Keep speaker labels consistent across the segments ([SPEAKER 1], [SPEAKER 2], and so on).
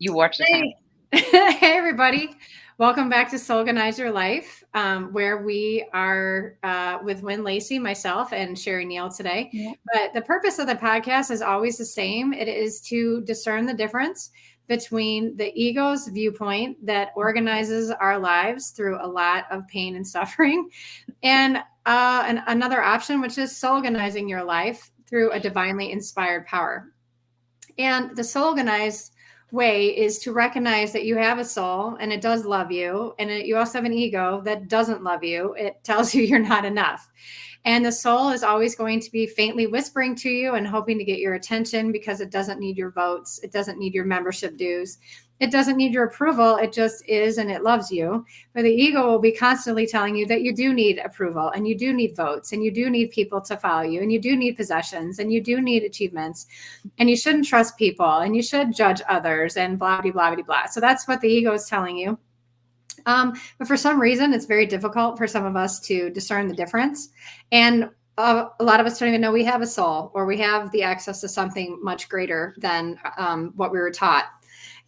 [SPEAKER 1] You watch the time.
[SPEAKER 2] Hey, everybody. Welcome back to Soulganize Your Life, where we are with Wynn Lacey, myself, and Sherry Neal today.
[SPEAKER 1] Yeah.
[SPEAKER 2] But the purpose of the podcast is always the same. It is to discern the difference between the ego's viewpoint that organizes our lives through a lot of pain and suffering, and another option, which is soulganizing your life through a divinely inspired power. And the Soulganize way is to recognize that you have a soul and it does love you. And you also have an ego that doesn't love you. It tells you you're not enough. And the soul is always going to be faintly whispering to you and hoping to get your attention because it doesn't need your votes. It doesn't need your membership dues. It doesn't need your approval. It just is, and it loves you. But the ego will be constantly telling you that you do need approval, and you do need votes, and you do need people to follow you, and you do need possessions, and you do need achievements, and you shouldn't trust people, and you should judge others, and blah, blah, blah, blah, blah. So that's what the ego is telling you. But for some reason, it's very difficult for some of us to discern the difference. And a lot of us don't even know we have a soul, or we have the access to something much greater than what we were taught.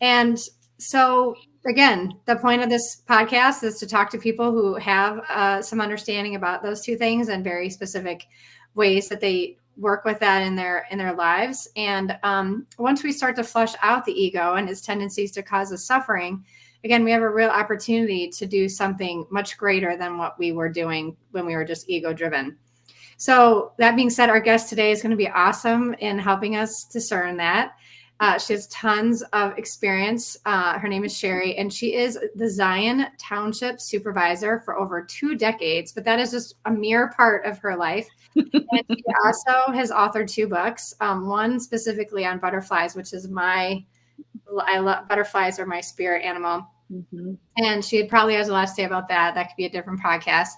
[SPEAKER 2] And so, again, the point of this podcast is to talk to people who have some understanding about those two things and very specific ways that they work with that in their lives. And once we start to flush out the ego and its tendencies to cause us suffering, again, we have a real opportunity to do something much greater than what we were doing when we were just ego driven. So that being said, our guest today is going to be awesome in helping us discern that. She has tons of experience. Her name is Sherry, and she is the Zion Township Supervisor for over 2 decades, but that is just a mere part of her life. And she also has authored 2 books, one specifically on butterflies, which is I love butterflies are my spirit animal. Mm-hmm. And she probably has a lot to say about that. That could be a different podcast.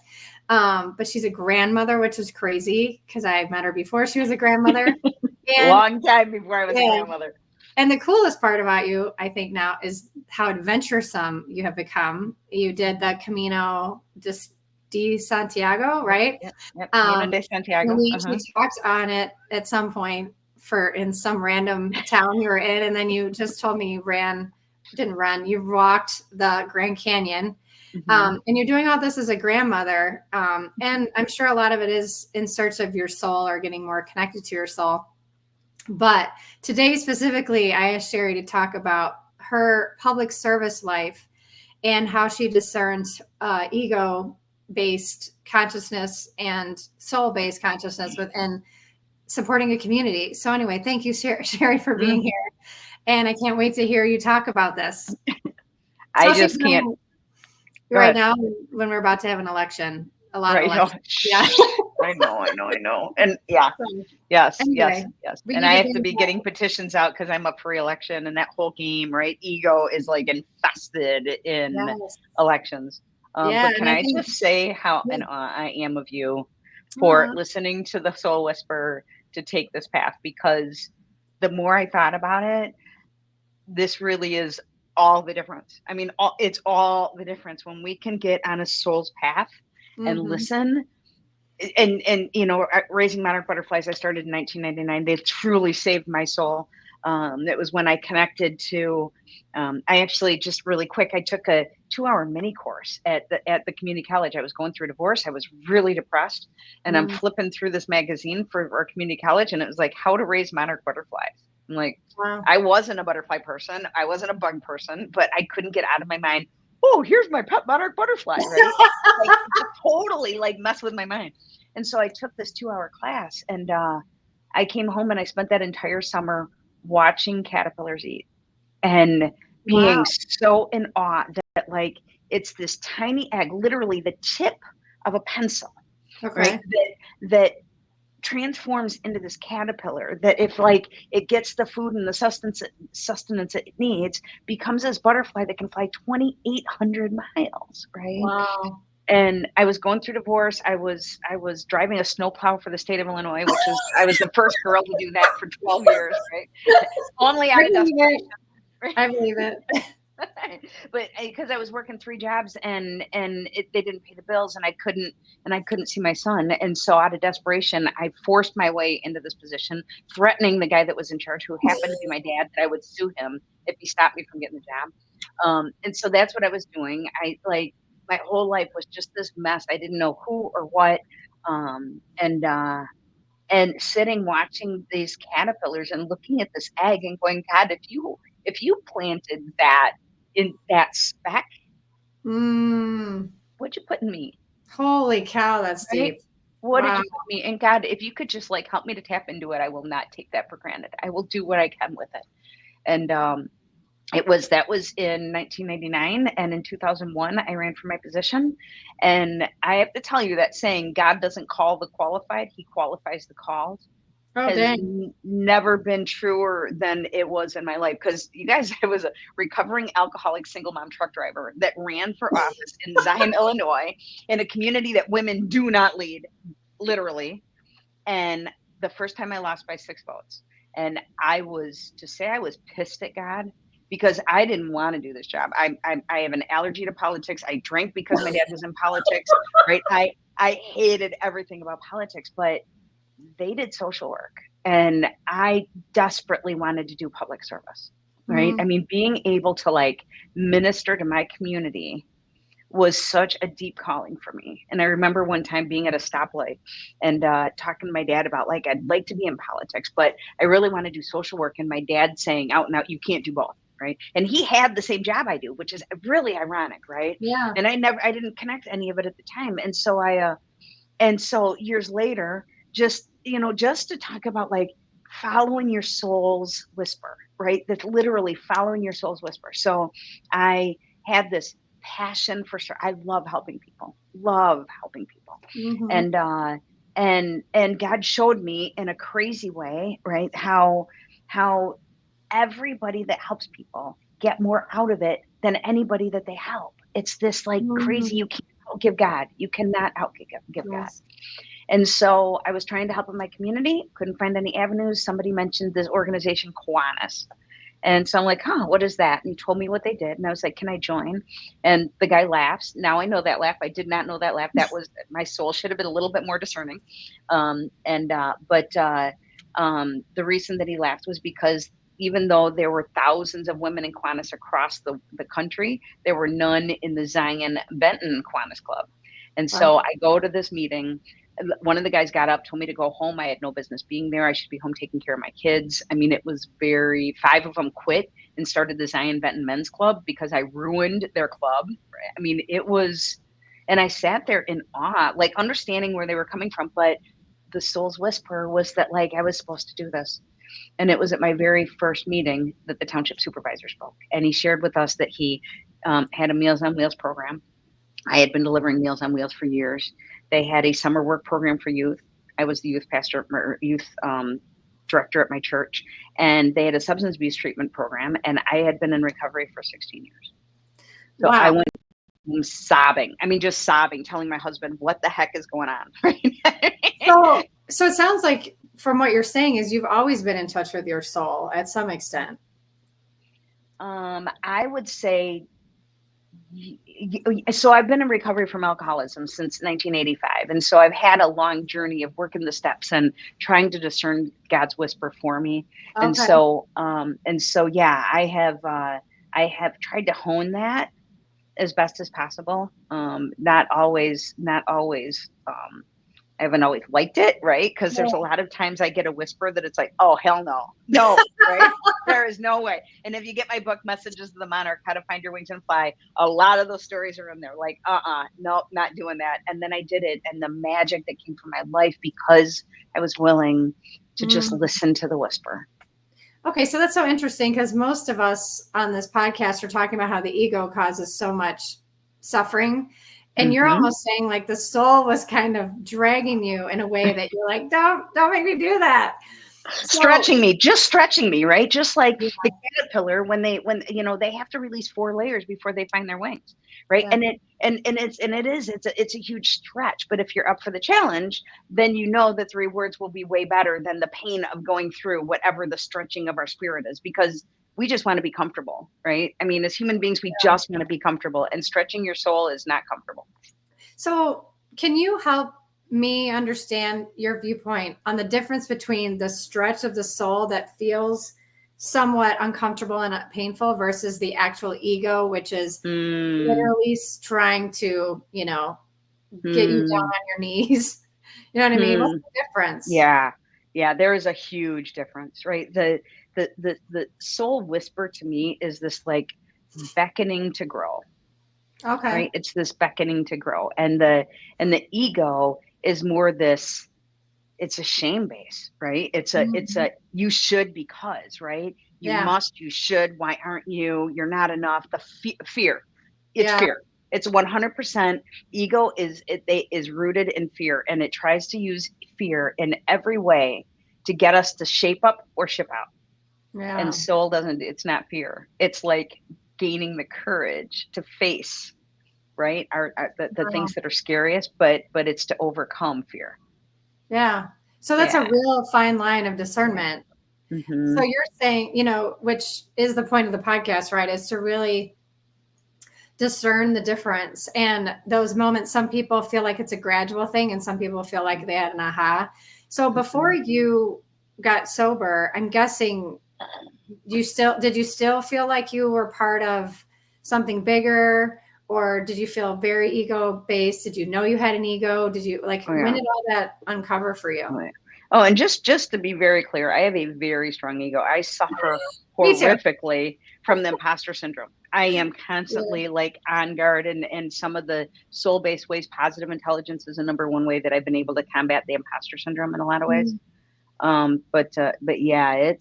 [SPEAKER 2] But she's a grandmother, which is crazy because I met her before she was a grandmother.
[SPEAKER 1] Long time before I was a grandmother.
[SPEAKER 2] And the coolest part about you, I think now, is how adventuresome you have become. You did the Camino de Santiago, right?
[SPEAKER 1] Yep. Camino de Santiago.
[SPEAKER 2] We talked on it at some point in some random town you were in, and then you just told me you walked the Grand Canyon. Mm-hmm. And you're doing all this as a grandmother. And I'm sure a lot of it is in search of your soul or getting more connected to your soul. But today specifically, I asked Sherry to talk about her public service life and how she discerns ego-based consciousness and soul-based consciousness within supporting a community. So anyway, thank you, Sherry, for being here. And I can't wait to hear you talk about this.
[SPEAKER 1] I just can't.
[SPEAKER 2] Right now, when we're about to have an election, a lot of elections.
[SPEAKER 1] Yeah. I know. And yes. And I have to be getting petitions out because I'm up for re-election, and that whole game, right? Ego is like infested in elections. But can I just say how in awe I am of you for listening to the Soul Whisperer to take this path? Because the more I thought about it, this really is all the difference. I mean, it's all the difference when we can get on a soul's path and listen. And raising monarch butterflies, I started in 1999. They've truly saved my soul. It was when I connected to, I actually just really quick, I took a 2-hour mini course at the community college. I was going through a divorce. I was really depressed, and I'm flipping through this magazine for our community college, and it was like how to raise monarch butterflies. I'm like, wow. I wasn't a butterfly person. I wasn't a bug person, but I couldn't get out of my mind. Oh, here's my pet monarch butterfly, right? Like, totally like mess with my mind. And so I took this 2-hour class, and I came home and I spent that entire summer watching caterpillars eat and being so in awe that like it's this tiny egg, literally the tip of a pencil, right? That transforms into this caterpillar that if like it gets the food and the sustenance it needs, becomes this butterfly that can fly 2,800 miles, right? Wow. And I was going through divorce. I was driving a snowplow for the state of Illinois, I was the first girl to do that for 12 years, right? Only out of desperation.
[SPEAKER 2] I believe it.
[SPEAKER 1] But because I was working 3 jobs and they didn't pay the bills and I couldn't see my son. And so out of desperation, I forced my way into this position, threatening the guy that was in charge, who happened to be my dad, that I would sue him if he stopped me from getting the job. And so that's what I was doing. My whole life was just this mess. I didn't know who or what. And sitting watching these caterpillars and looking at this egg and going, God, if you planted that in that speck, what'd you put in me?
[SPEAKER 2] Holy cow, that's right? Deep.
[SPEAKER 1] What did you put me? And God, if you could just like help me to tap into it, I will not take that for granted. I will do what I can with it. And that was in 1999, and in 2001 I ran for my position. And I have to tell you that saying, God doesn't call the qualified, he qualifies the called, has never been truer than it was in my life. Because you guys, I was a recovering alcoholic single mom truck driver that ran for office in Zion, Illinois, in a community that women do not lead, literally. And the first time I lost by 6 votes. And I was pissed at God, because I didn't want to do this job. I have an allergy to politics. I drank because my dad was in politics, right? I hated everything about politics, but they did social work, and I desperately wanted to do public service, right? I mean, being able to like minister to my community was such a deep calling for me. And I remember one time being at a stoplight and talking to my dad about like, I'd like to be in politics, but I really want to do social work. And my dad saying out and out, you can't do both. Right. And he had the same job I do, which is really ironic. Right.
[SPEAKER 2] Yeah.
[SPEAKER 1] And I didn't connect any of it at the time. And so years later, just to talk about like following your soul's whisper, right? That's literally following your soul's whisper. So I had this passion for sure. I love helping people. And God showed me in a crazy way, right? How everybody that helps people get more out of it than anybody that they help. It's this like crazy, you can't outgive God. You cannot outgive God. And so I was trying to help in my community, couldn't find any avenues. Somebody mentioned this organization, Kiwanis. And so I'm like, what is that? And he told me what they did. And I was like, can I join? And the guy laughs. Now I know that laugh. I did not know that laugh. That was, my soul should have been a little bit more discerning. But the reason that he laughed was because even though there were thousands of women in Kiwanis across the country, there were none in the Zion Benton Kiwanis Club. And so I go to this meeting. One of the guys got up, told me to go home. I had no business being there. I should be home taking care of my kids. I mean, it was 5 of them quit and started the Zion Benton Men's Club because I ruined their club. I mean, it was, and I sat there in awe, like understanding where they were coming from. But the soul's whisper was that like I was supposed to do this. And it was at my very first meeting that the township supervisor spoke. And he shared with us that he had a Meals on Wheels program. I had been delivering Meals on Wheels for years. They had a summer work program for youth. I was the youth pastor, or youth director at my church. And they had a substance abuse treatment program. And I had been in recovery for 16 years. So I went sobbing. I mean, just sobbing, telling my husband, what the heck is going on?
[SPEAKER 2] So it sounds like, from what you're saying, is you've always been in touch with your soul at some extent.
[SPEAKER 1] I would say, so I've been in recovery from alcoholism since 1985. And so I've had a long journey of working the steps and trying to discern God's whisper for me. Okay. And so, yeah, I have tried to hone that as best as possible. Not always, I haven't always liked it, right? Because there's a lot of times I get a whisper that it's like, oh, hell no, right? There is no way. And if you get my book, Messages of the Monarch, How to Find Your Wings and Fly, a lot of those stories are in there. Like, no, not doing that. And then I did it. And the magic that came from my life because I was willing to just listen to the whisper.
[SPEAKER 2] Okay, so that's so interesting because most of us on this podcast are talking about how the ego causes so much suffering. And you're almost saying like the soul was kind of dragging you in a way that you're like, don't make me do that.
[SPEAKER 1] Stretching me, right? Just like the caterpillar when they have to release 4 layers before they find their wings, right? Yeah. It's a huge stretch. But if you're up for the challenge, then you know that the rewards will be way better than the pain of going through whatever the stretching of our spirit is, because we just want to be comfortable, right? I mean, as human beings, we just want to be comfortable, and stretching your soul is not comfortable.
[SPEAKER 2] So can you help me understand your viewpoint on the difference between the stretch of the soul that feels somewhat uncomfortable and painful versus the actual ego, which is literally trying to, get you down on your knees? You know what I mean? What's the difference?
[SPEAKER 1] Yeah. There is a huge difference, right? The soul whisper to me is this like beckoning to grow.
[SPEAKER 2] Okay.
[SPEAKER 1] Right. It's this beckoning to grow. And the ego is more this, it's a shame base, right? It's a you should, because, right? You must, you should, why aren't you? You're not enough. The fear. It's fear. It's 100% ego is rooted in fear, and it tries to use fear in every way to get us to shape up or ship out.
[SPEAKER 2] Yeah.
[SPEAKER 1] And soul doesn't, it's not fear. It's like gaining the courage to face, right? The things that are scariest, but it's to overcome fear.
[SPEAKER 2] Yeah. So that's a real fine line of discernment.
[SPEAKER 1] Mm-hmm.
[SPEAKER 2] So you're saying, which is the point of the podcast, right? Is to really discern the difference. And those moments, some people feel like it's a gradual thing, and some people feel like they had an aha. So before you got sober, I'm guessing did you still feel like you were part of something bigger, or did you feel very ego based? Did you know you had an ego? Did you when did all that uncover for you?
[SPEAKER 1] Oh, and just to be very clear, I have a very strong ego. I suffer horrifically from the imposter syndrome. I am constantly like on guard, and some of the soul-based ways, positive intelligence is the number one way that I've been able to combat the imposter syndrome in a lot of ways. But yeah,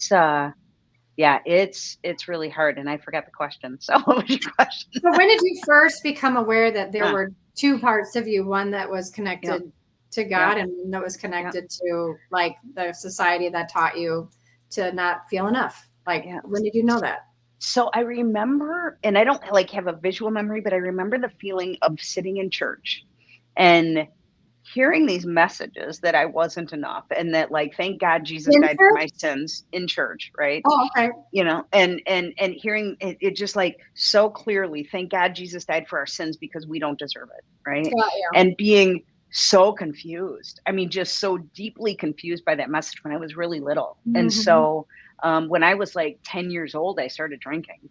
[SPEAKER 1] it's really hard. And I forgot the question. So what was your question?
[SPEAKER 2] So when did you first become aware that there were two parts of you, one that was connected to God and one that was connected to like the society that taught you to not feel enough? Like, when did you know that?
[SPEAKER 1] So I remember, and I don't like have a visual memory, but I remember the feeling of sitting in church and hearing these messages that I wasn't enough, and that like, thank God Jesus died for my sins in church. Right.
[SPEAKER 2] Oh, okay.
[SPEAKER 1] And hearing it just like so clearly, thank God Jesus died for our sins because we don't deserve it. Right. And being so confused. I mean, just so deeply confused by that message when I was really little. And so when I was like 10 years old, I started drinking.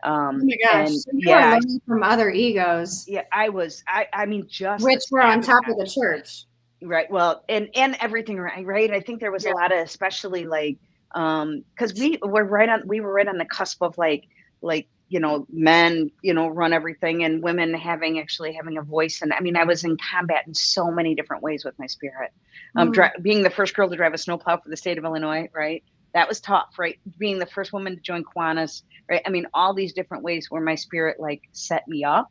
[SPEAKER 2] Oh my gosh. So you were learning from other egos.
[SPEAKER 1] Yeah, I was. I mean, just
[SPEAKER 2] which were on top of the church.
[SPEAKER 1] Right. Well, and everything. Right. I think there was a lot of, especially like, because we were right on the cusp of like, men, run everything, and women having a voice. And I mean, I was in combat in so many different ways with my spirit. Being the first girl to drive a snowplow for the state of Illinois. Right. That was tough, right? Being the first woman to join Kiwanis, right? I mean, all these different ways where my spirit like set me up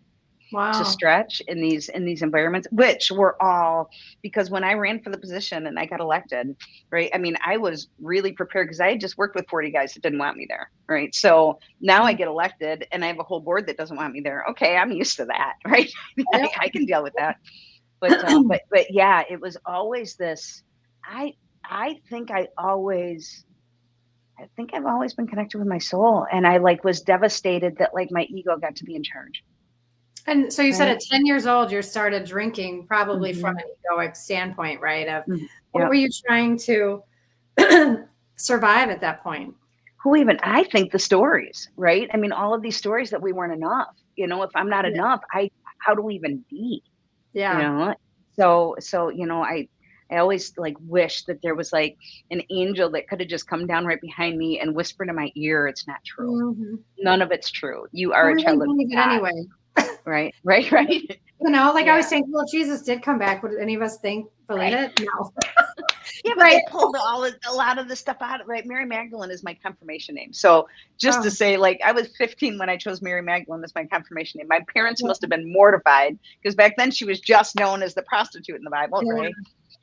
[SPEAKER 1] to stretch in these environments, which were all because when I ran for the position and I got elected, right? I mean, I was really prepared because I had just worked with 40 guys that didn't want me there, right? So now I get elected and I have a whole board that doesn't want me there. Okay, I'm used to that, right? I can deal with that. But yeah, it was always this. I think I've always been connected with my soul, and I like was devastated that like my ego got to be in charge.
[SPEAKER 2] And so you said at 10 years old, you started drinking, probably from an egoic standpoint, right? Of what were you trying to survive at that point?
[SPEAKER 1] I think the stories, right? I mean, all of these stories that we weren't enough, if I'm not enough, how do we even be?
[SPEAKER 2] Yeah.
[SPEAKER 1] So, I always like wish that there was like an angel that could have just come down right behind me and whispered in my ear, it's not true. None of it's true. You are a child of God.
[SPEAKER 2] Anyway.
[SPEAKER 1] Right.
[SPEAKER 2] I was saying, well, Jesus did come back. Would any of us believe it? No.
[SPEAKER 1] Yeah, but they pulled a lot of the stuff out. Right. Mary Magdalene is my confirmation name. So just to say, like, I was 15 when I chose Mary Magdalene as my confirmation name. My parents must have been mortified because back then she was just known as the prostitute in the Bible, right?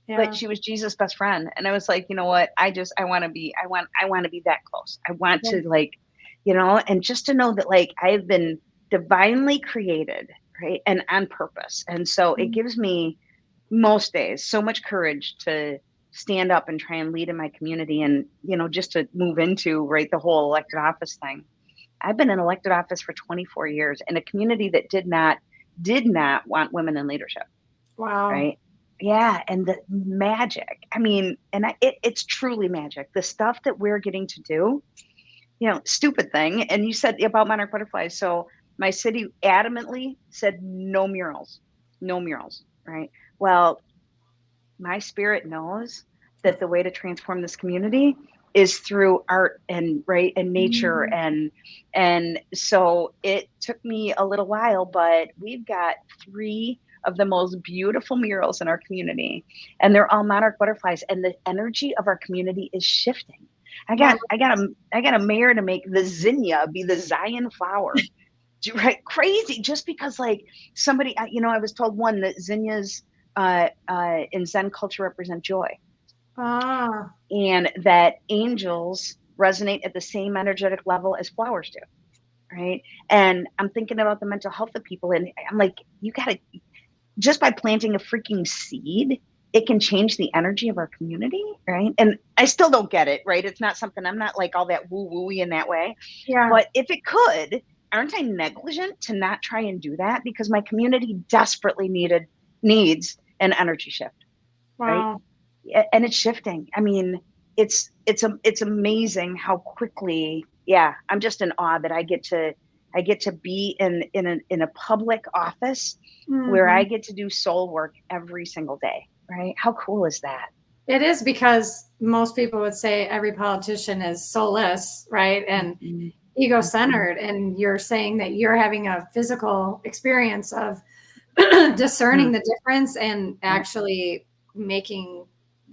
[SPEAKER 1] Yeah. But she was Jesus' best friend. And I was like, you know what? I want to be that close. I want to like, and just to know that like I've been divinely created, right? And on purpose. And so it gives me most days so much courage to stand up and try and lead in my community and, just to move into, right, the whole elected office thing. I've been in elected office for 24 years in a community that did not want women in leadership.
[SPEAKER 2] Wow.
[SPEAKER 1] Right. Yeah. And the magic, I mean, and it's truly magic. The stuff that we're getting to do, stupid thing. And you said about monarch butterflies. So my city adamantly said no murals, right? Well, my spirit knows that the way to transform this community is through art and nature. And so it took me a little while, but we've got 3 of the most beautiful murals in our community, and they're all monarch butterflies, and the energy of our community is shifting. I got a mayor to make the zinnia be the Zion flower. Right? Crazy. Just because somebody, I was told that zinnias in Zen culture represent joy. And that angels resonate at the same energetic level as flowers do. Right. And I'm thinking about the mental health of people. And I'm like, you got to, just by planting a freaking seed, it can change the energy of our community. Right. And I still don't get it. Right. It's not something, I'm not like all that woo-woo-y in that way.
[SPEAKER 2] Yeah.
[SPEAKER 1] But if it could, aren't I negligent to not try and do that? Because my community desperately needs an energy shift.
[SPEAKER 2] Wow.
[SPEAKER 1] Right. And it's shifting. I mean, it's amazing how quickly. Yeah. I'm just in awe that I get to be in a public office where I get to do soul work every single day. Right. How cool is that?
[SPEAKER 2] It is, because most people would say every politician is soulless, right? And ego-centered. And you're saying that you're having a physical experience of discerning the difference and actually making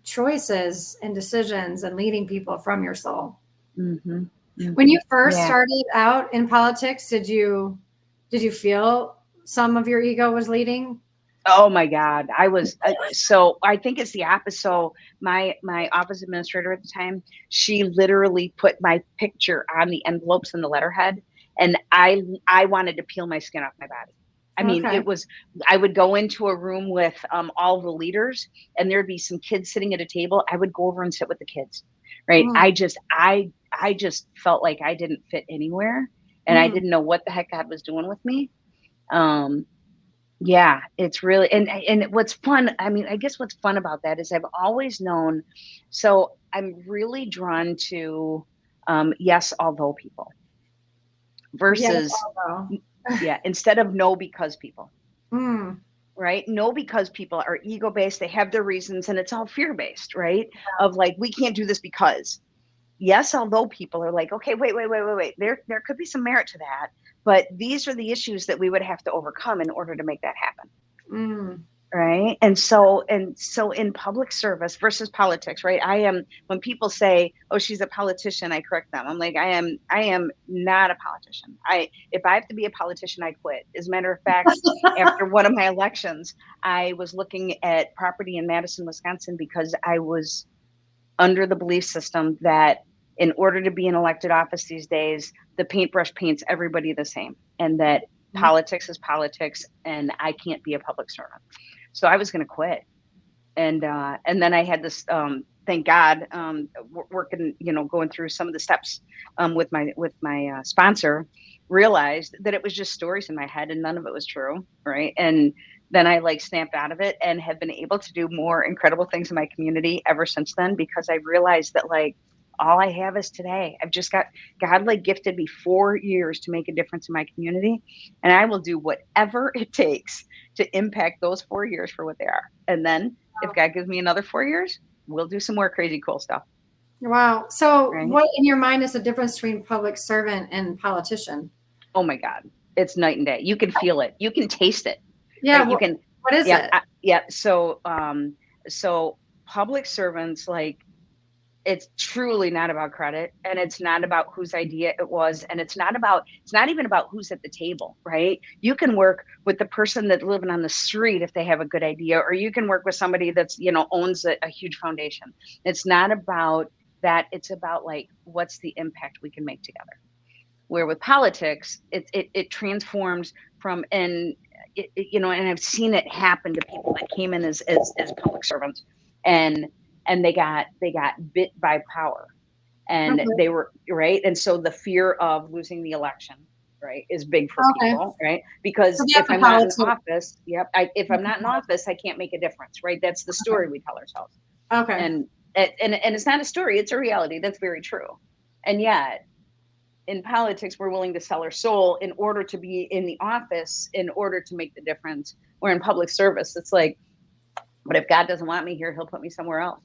[SPEAKER 2] choices and decisions and leading people from your soul. When you first started out in politics, did you feel some of your ego was leading?
[SPEAKER 1] Oh my God. I was, so I think it's the opposite. So my office administrator at the time, she literally put my picture on the envelopes and the letterhead. And I wanted to peel my skin off my body. I mean, I would go into a room with all the leaders, and there'd be some kids sitting at a table. I would go over and sit with the kids. Right. I just felt like I didn't fit anywhere, and I didn't know what the heck God was doing with me. Yeah, it's really, and what's fun, I mean, I guess what's fun about that is I've always known, so I'm really drawn to yes, although people versus instead of no, because people. Right? No, because people are ego-based, they have their reasons, and it's all fear-based, right? Of like, we can't do this because. Yes, although people are like, okay, wait. There could be some merit to that. But these are the issues that we would have to overcome in order to make that happen. Right. And so in public service versus politics, right? When people say, oh, she's a politician, I correct them. I'm like, I am not a politician. If I have to be a politician, I quit. As a matter of fact, after one of my elections, I was looking at property in Madison, Wisconsin, because I was under the belief system that in order to be in elected office these days, the paintbrush paints everybody the same, and that politics is politics, and I can't be a public servant. So I was going to quit. And then I had this, thank God, working, going through some of the steps with my sponsor, realized that it was just stories in my head and none of it was true. Right. And then I snapped out of it and have been able to do more incredible things in my community ever since then, because I realized that all I have is today. I've just got, God gifted me 4 years to make a difference in my community. And I will do whatever it takes to impact those 4 years for what they are. And then if God gives me another 4 years, we'll do some more crazy cool stuff.
[SPEAKER 2] Wow. So what in your mind is the difference between public servant and politician?
[SPEAKER 1] Oh my God. It's night and day. You can feel it. You can taste it.
[SPEAKER 2] Yeah. Right? You can. What is it?
[SPEAKER 1] So public servants, it's truly not about credit, and it's not about whose idea it was, and it's not even about who's at the table, right? You can work with the person that's living on the street if they have a good idea, or you can work with somebody that's owns a huge foundation. It's not about that. It's about what's the impact we can make together. Where with politics, it transforms from and I've seen it happen to people that came in as public servants, and they got bit by power. and they were right. And so the fear of losing the election, right, is big for people, right? Because if I'm not in office, if I'm not in office, I can't make a difference, right? That's the story we tell ourselves.
[SPEAKER 2] Okay.
[SPEAKER 1] And it's not a story, it's a reality. That's very true. And yet in politics, we're willing to sell our soul in order to be in the office, in order to make the difference. We're in public service. It's like, but if God doesn't want me here, he'll put me somewhere else.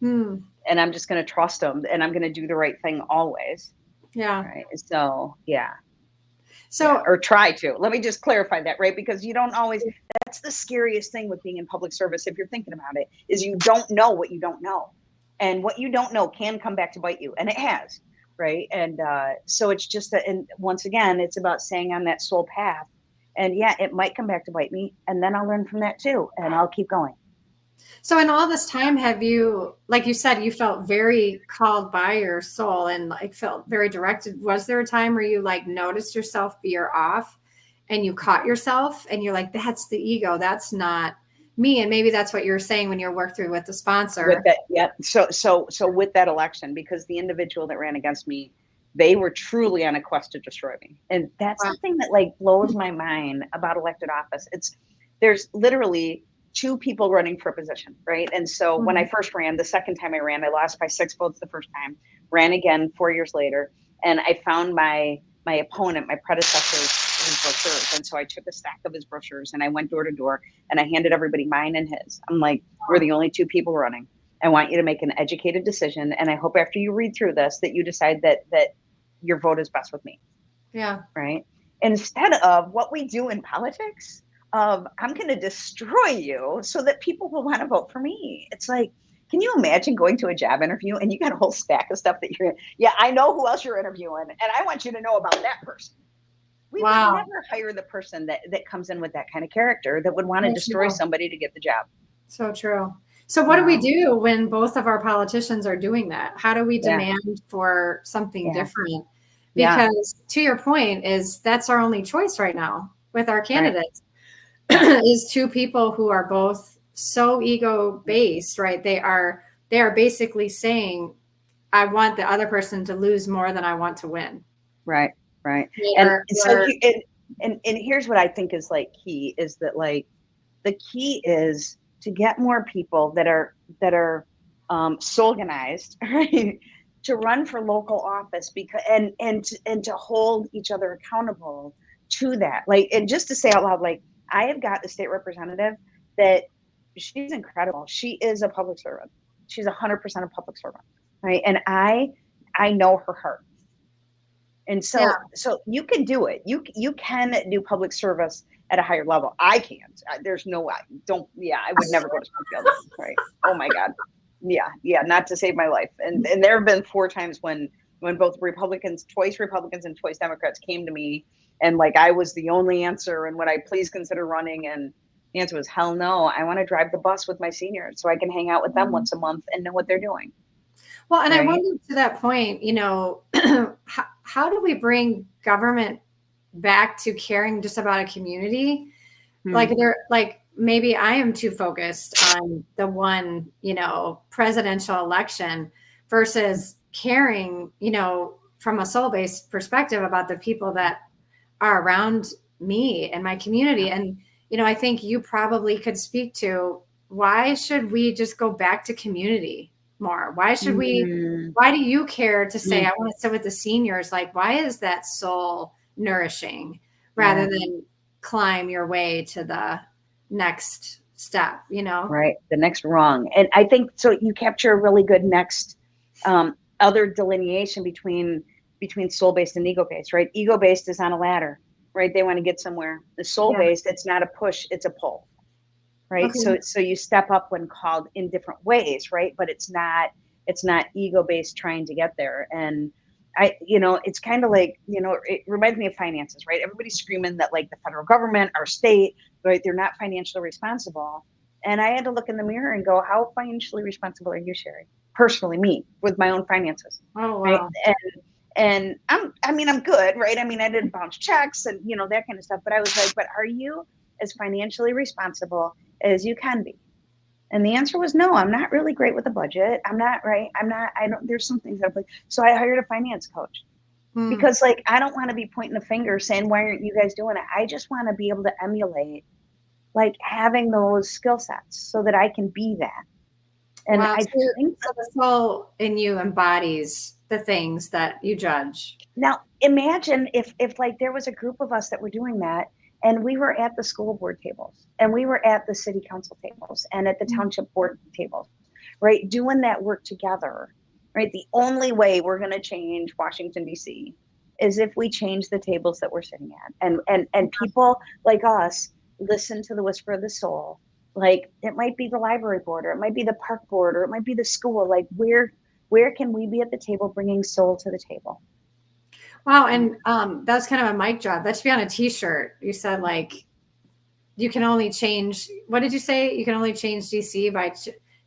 [SPEAKER 1] And I'm just going to trust him, and I'm going to do the right thing always.
[SPEAKER 2] Yeah.
[SPEAKER 1] Right. So, or try to. Let me just clarify that, right? Because you don't always, that's the scariest thing with being in public service, if you're thinking about it, is you don't know what you don't know. And what you don't know can come back to bite you. And it has. Right. And so it's just that, and once again, it's about staying on that soul path. And it might come back to bite me. And then I'll learn from that too. And I'll keep going.
[SPEAKER 2] So in all this time, have you, like you said, you felt very called by your soul and like felt very directed. Was there a time where you like noticed yourself veer off and you caught yourself and you're like, that's the ego, that's not me? And maybe that's what you're saying when you work through with the sponsor.
[SPEAKER 1] With that, So with that election, because the individual that ran against me, they were truly on a quest to destroy me. And that's the thing that like blows my mind about elected office. There's literally 2 people running for a position, right? And so when I first ran, the second time I ran, I lost by 6 votes the first time, ran again 4 years later. And I found my opponent, my predecessor's brochures. And so I took a stack of his brochures and I went door to door and I handed everybody mine and his. I'm like, we're the only 2 people running. I want you to make an educated decision. And I hope after you read through this, that you decide that your vote is best with me.
[SPEAKER 2] Yeah.
[SPEAKER 1] Right. Instead of what we do in politics, I'm going to destroy you so that people will want to vote for me. It's like, can you imagine going to a job interview and you got a whole stack of stuff that I know who else you're interviewing and I want you to know about that person. We would never hire the person that comes in with that kind of character that would want to destroy somebody to get the job.
[SPEAKER 2] So true. So what do we do when both of our politicians are doing that? How do we demand for something different? Because to your point is that's our only choice right now with our candidates. Is 2 people who are both so ego based, right? They are basically saying, I want the other person to lose more than I want to win.
[SPEAKER 1] Right. And here's what I think is like key is that like the key is to get more people that are Soulganized, right, to run for local office because and to hold each other accountable to that. Like, and just to say out loud, like, I have got a state representative that she's incredible. She is a public servant. She's 100% a public servant, right? And I know her heart. And so you can do it. You can do public service at a higher level. I can't. There's no way. I would never go to Springfield, right? Oh my God. Yeah, not to save my life. And there have been 4 times when both twice Republicans and twice Democrats came to me and like I was the only answer and would I please consider running? And the answer was hell no. I want to drive the bus with my seniors so I can hang out with them once a month and know what they're doing.
[SPEAKER 2] Well, and I wonder to that point, how do we bring government back to caring just about a community? Like maybe I am too focused on the one, presidential election versus caring, from a soul-based perspective about the people that are around me and my community. And, I think you probably could speak to why should we just go back to community more? Why should why do you care to say, I want to sit with the seniors? Like, why is that soul nourishing rather than climb your way to the next step,
[SPEAKER 1] Right. The next rung. And I think, so you capture a really good next, other delineation between soul-based and ego-based, right? Ego-based is on a ladder, right? They want to get somewhere. The soul-based, it's not a push, it's a pull. Right. Okay. So you step up when called in different ways. Right. But it's not ego based trying to get there. And it's kind of like, it reminds me of finances. Right. Everybody's screaming that like the federal government, our state, right, they're not financially responsible. And I had to look in the mirror and go, how financially responsible are you, Sherry? Personally, me with my own finances.
[SPEAKER 2] Oh, wow.
[SPEAKER 1] Right? And I'm good. Right. I mean, I didn't bounce checks and, that kind of stuff. But I was like, but are you as financially responsible as you can be? And the answer was no, I'm not really great with the budget. I'm not right. I don't, there's some things that I'm like, so I hired a finance coach because like, I don't want to be pointing a finger saying, why aren't you guys doing it? I just want to be able to emulate like having those skill sets so that I can be that. And
[SPEAKER 2] wow.
[SPEAKER 1] I think
[SPEAKER 2] so the soul in you embodies the things that you judge.
[SPEAKER 1] Now imagine if like there was a group of us that were doing that, and we were at the school board tables, and we were at the city council tables, and at the township board tables, right? Doing that work together, right? The only way we're going to change Washington, D.C. is if we change the tables that we're sitting at. And people like us listen to the whisper of the soul. Like it might be the library board, or it might be the park board, or it might be the school. Like where can we be at the table bringing soul to the table?
[SPEAKER 2] Wow. And that's kind of a mic drop. That should be on a t-shirt. You said like, you can only change, what did you say? You can only change DC by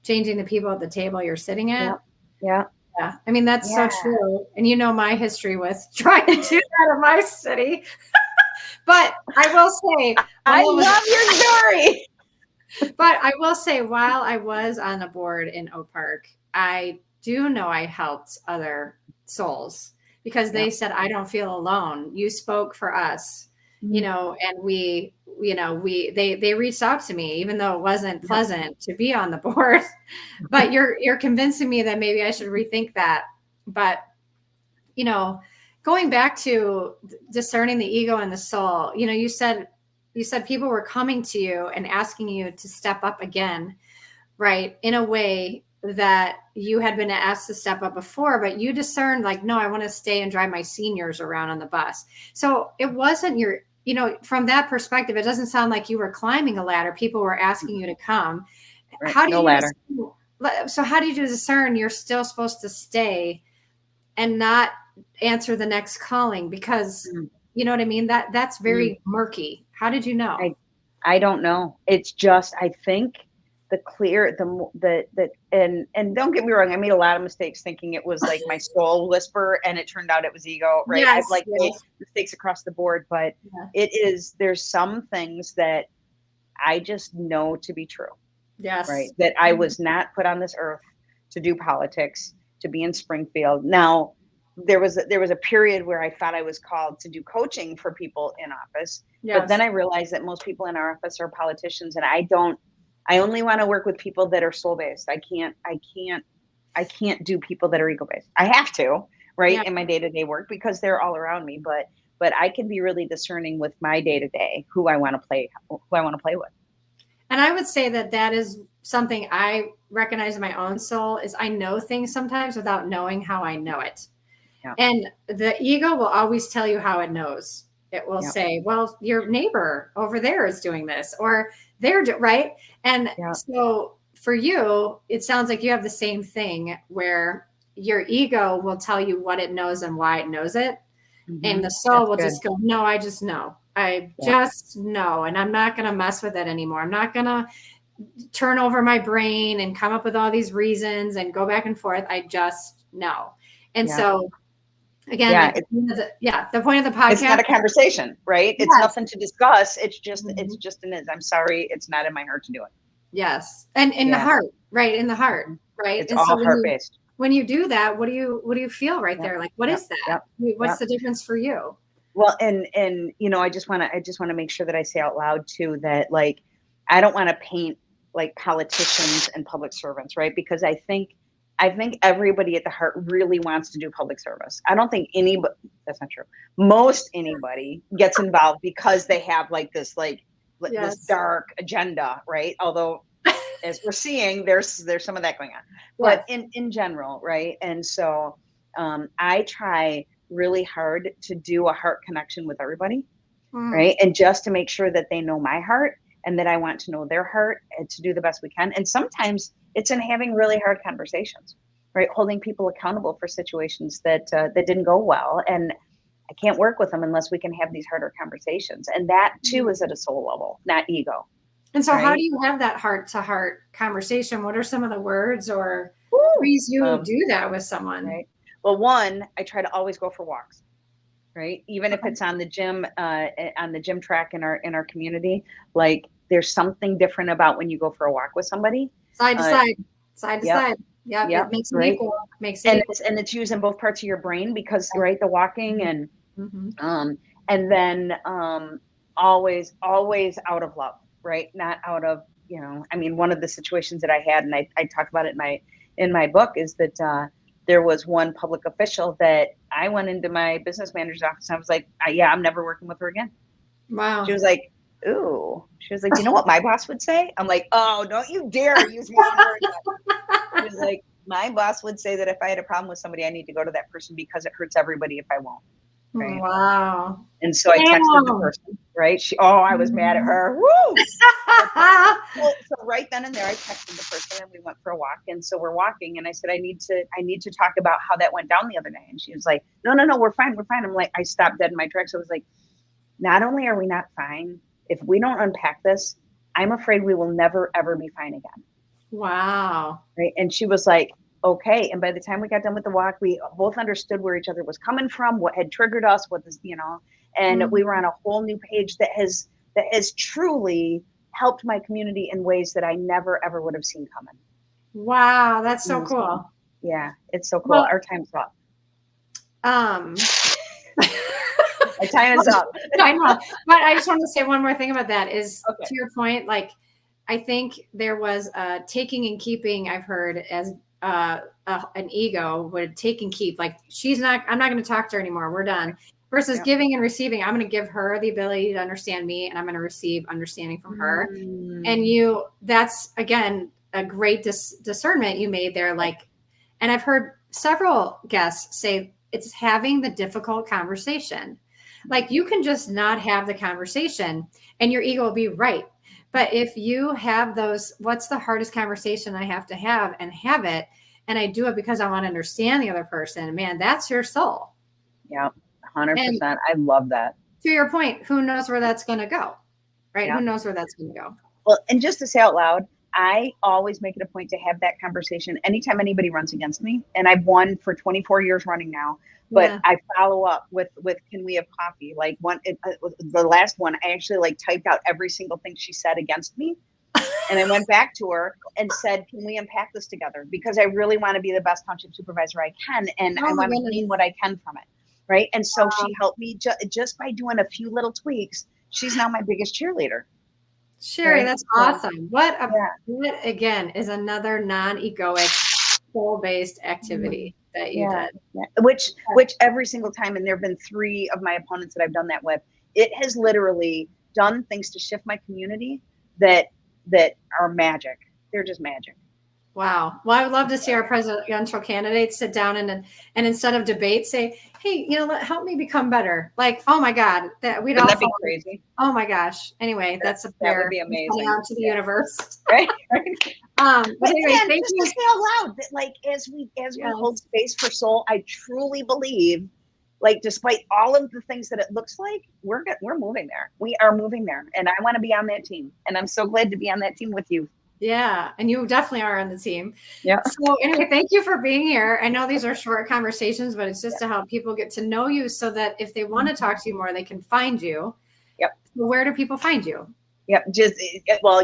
[SPEAKER 2] changing the people at the table you're sitting at.
[SPEAKER 1] Yeah.
[SPEAKER 2] I mean, that's so true. And you know my history with trying to do that in my city. But I will say,
[SPEAKER 1] I love your story.
[SPEAKER 2] But I will say, while I was on the board in Oak Park, I do know I helped other souls because they said, I don't feel alone. You spoke for us, you know, and they reached out to me, even though it wasn't pleasant to be on the board. But you're convincing me that maybe I should rethink that. But, you know, going back to discerning the ego and the soul, you know, you said people were coming to you and asking you to step up again, right? In a way that you had been asked to step up before, but you discerned like, no, I want to stay and drive my seniors around on the bus. So it wasn't your, you know, from that perspective, it doesn't sound like you were climbing a ladder. People were asking you to come.
[SPEAKER 1] Right.
[SPEAKER 2] How do
[SPEAKER 1] no
[SPEAKER 2] you
[SPEAKER 1] ladder.
[SPEAKER 2] So how did you discern you're still supposed to stay and not answer the next calling? Because you know what I mean? That's very murky. How did you know?
[SPEAKER 1] I don't know. It's just, I think and don't get me wrong, I made a lot of mistakes thinking it was like my soul whisper, and it turned out it was ego, right? I've made mistakes across the board, but there's some things that I just know to be true.
[SPEAKER 2] Yes.
[SPEAKER 1] Right. That I was not put on this earth to do politics, to be in Springfield. Now, there was a period where I thought I was called to do coaching for people in office, but then I realized that most people in our office are politicians, and I only want to work with people that are soul based. I can't do people that are ego based. I have to, right, in my day to day work because they're all around me. But I can be really discerning with my day to day who I want to play with.
[SPEAKER 2] And I would say that is something I recognize in my own soul is I know things sometimes without knowing how I know it. Yeah. And the ego will always tell you how it knows. It will say, well, your neighbor over there is doing this, or they're right. And so for you, it sounds like you have the same thing where your ego will tell you what it knows and why it knows it. And the soul will just go, no, I just know. I just know, and I'm not going to mess with it anymore. I'm not going to turn over my brain and come up with all these reasons and go back and forth. I just know. And so again, the point of the podcast,
[SPEAKER 1] it's not a conversation, right? It's nothing to discuss. It's just an is. I'm sorry. It's not in my heart to do it.
[SPEAKER 2] Yes. And in the heart, right? In the heart, right?
[SPEAKER 1] It's all heart based.
[SPEAKER 2] When you do that, what do you feel right there? Like, what is that? What's the difference for you?
[SPEAKER 1] Well, and you know, I just want to make sure that I say out loud too that like I don't want to paint like politicians and public servants, right? Because I think everybody at the heart really wants to do public service. I don't think anybody, that's not true. Most anybody gets involved because they have like this this dark agenda, right? Although as we're seeing, there's some of that going on, but in general, right? And so I try really hard to do a heart connection with everybody, right? And just to make sure that they know my heart and that I want to know their heart and to do the best we can. And sometimes it's in having really hard conversations, right? Holding people accountable for situations that didn't go well. And I can't work with them unless we can have these harder conversations. And that too is at a soul level, not ego.
[SPEAKER 2] And so how do you have that heart to heart conversation? What are some of the words or ways you do that with someone?
[SPEAKER 1] Right. Well, one, I try to always go for walks, right? Even if it's on the gym track in our community, like there's something different about when you go for a walk with somebody
[SPEAKER 2] Side to side. Side to
[SPEAKER 1] yep.
[SPEAKER 2] side. Yeah,
[SPEAKER 1] yep.
[SPEAKER 2] It makes
[SPEAKER 1] right.
[SPEAKER 2] it equal. Makes it equal.
[SPEAKER 1] And it's using both parts of your brain because right, the walking and and then always out of love, right? Not out of, you know, I mean, one of the situations that I had, and I talk about it in my book, is that there was one public official that I went into my business manager's office and I was like, yeah, I'm never working with her again.
[SPEAKER 2] Wow.
[SPEAKER 1] She was like, ooh. She was like, do you know what my boss would say? I'm like, oh, don't you dare use my word. She was like, my boss would say that if I had a problem with somebody, I need to go to that person because it hurts everybody if I won't. Right?
[SPEAKER 2] Wow.
[SPEAKER 1] And so I texted the person, right? I was mad at her. Woo! So right then and there, I texted the person and we went for a walk. And so we're walking and I said, I need to talk about how that went down the other day. And she was like, no, we're fine. I'm like, I stopped dead in my tracks. I was like, not only are we not fine, if we don't unpack this, I'm afraid we will never, ever be fine again.
[SPEAKER 2] Wow.
[SPEAKER 1] Right. And she was like, okay. And by the time we got done with the walk, we both understood where each other was coming from, what had triggered us, what this, you know, and we were on a whole new page that has truly helped my community in ways that I never, ever would have seen coming.
[SPEAKER 2] Wow. That's so cool.
[SPEAKER 1] Yeah. It's so cool. Well, our time's up.
[SPEAKER 2] My
[SPEAKER 1] time is up.
[SPEAKER 2] I know. But I just want to say one more thing about that is to your point, like, I think there was taking and keeping, I've heard, as an ego would take and keep. Like, I'm not going to talk to her anymore. We're done. Versus giving and receiving. I'm going to give her the ability to understand me and I'm going to receive understanding from her. And that's, again, a great discernment you made there. Like, and I've heard several guests say it's having the difficult conversation. Like, you can just not have the conversation and your ego will be right. But if you have those, what's the hardest conversation I have to have, and have it, and I do it because I want to understand the other person, man, that's your soul.
[SPEAKER 1] Yeah, 100%. I love that.
[SPEAKER 2] To your point, who knows where that's going to go, right? Yeah. Who knows where that's going to go?
[SPEAKER 1] Well, and just to say out loud, I always make it a point to have that conversation anytime anybody runs against me. And I've won for 24 years running now. But I follow up with can we have coffee? Like the last one, I actually like typed out every single thing she said against me. And I went back to her and said, can we unpack this together? Because I really want to be the best township supervisor I can. And I want to glean what I can from it. Right. And so she helped me just by doing a few little tweaks. She's now my biggest cheerleader.
[SPEAKER 2] Sherry, that's awesome. What again is another non-egoic, soul-based activity that you did.
[SPEAKER 1] Yeah. Which every single time, and there have been 3 of my opponents that I've done that with, it has literally done things to shift my community that are magic. They're just magic.
[SPEAKER 2] Wow. Well, I would love to see our presidential candidates sit down and instead of debate, say, hey, help me become better. Like, oh my God, that'd be
[SPEAKER 1] crazy.
[SPEAKER 2] Oh my gosh. Anyway, that's a prayer.
[SPEAKER 1] That would be amazing.
[SPEAKER 2] Out to the universe.
[SPEAKER 1] Right.
[SPEAKER 2] But anyway,
[SPEAKER 1] thank you. To say out loud that, like, as we hold space for soul, I truly believe, like, despite all of the things that it looks like, we're moving there. We are moving there, and I want to be on that team. And I'm so glad to be on that team with you.
[SPEAKER 2] Yeah. And you definitely are on the team.
[SPEAKER 1] Yeah.
[SPEAKER 2] So anyway, thank you for being here. I know these are short conversations, but it's just to help people get to know you so that if they want to talk to you more, they can find you.
[SPEAKER 1] Yep.
[SPEAKER 2] So where do people find you?
[SPEAKER 1] Yep.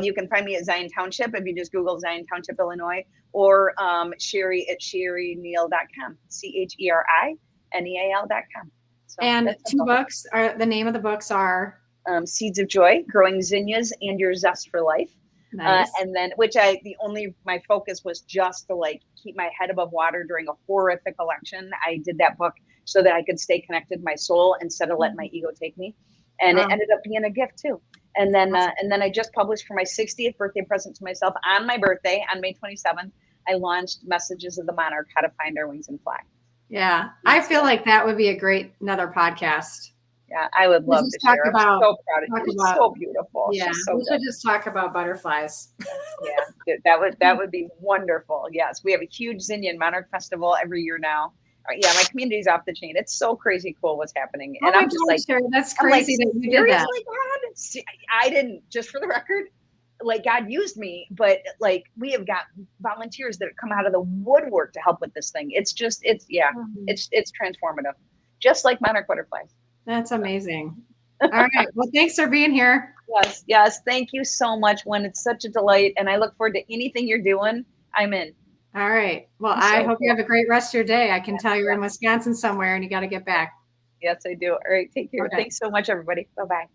[SPEAKER 1] You can find me at Zion Township if you just Google Zion Township, Illinois, or Sherry at SherryNeal.com, CHERINEAL.com. So
[SPEAKER 2] and 2 books are the name of the books are
[SPEAKER 1] Seeds of Joy, Growing Zinnias and Your Zest for Life.
[SPEAKER 2] Nice.
[SPEAKER 1] And then, my focus was just to like keep my head above water during a horrific election. I did that book so that I could stay connected to my soul instead of letting my ego take me. And it ended up being a gift too. And then I just published for my 60th birthday present to myself on my birthday on May 27th. I launched Messages of the Monarch: How to Find Our Wings and Fly.
[SPEAKER 2] Yeah. I feel like that would be a great another podcast.
[SPEAKER 1] Yeah, I would love to share. I'm so proud of you. It's so beautiful.
[SPEAKER 2] Yeah, we should just talk about butterflies.
[SPEAKER 1] Yeah, that would be wonderful. Yes, we have a huge Zinnia and Monarch Festival every year now. Yeah, my community's off the chain. It's so crazy cool what's happening. And I'm just like,
[SPEAKER 2] that's crazy that you did that.
[SPEAKER 1] God? I didn't, just for the record, like, God used me, but like, we have got volunteers that have come out of the woodwork to help with this thing. It's transformative, just like monarch butterflies.
[SPEAKER 2] That's amazing. All right. Well, thanks for being here.
[SPEAKER 1] Yes, yes. Thank you so much, Wen. It's such a delight. And I look forward to anything you're doing. I'm in.
[SPEAKER 2] All right. Well, I hope you have a great rest of your day. I can tell you're in Wisconsin somewhere and you got to get back.
[SPEAKER 1] Yes, I do. All right. Take care.
[SPEAKER 2] Okay.
[SPEAKER 1] Thanks so much, everybody. Bye-bye.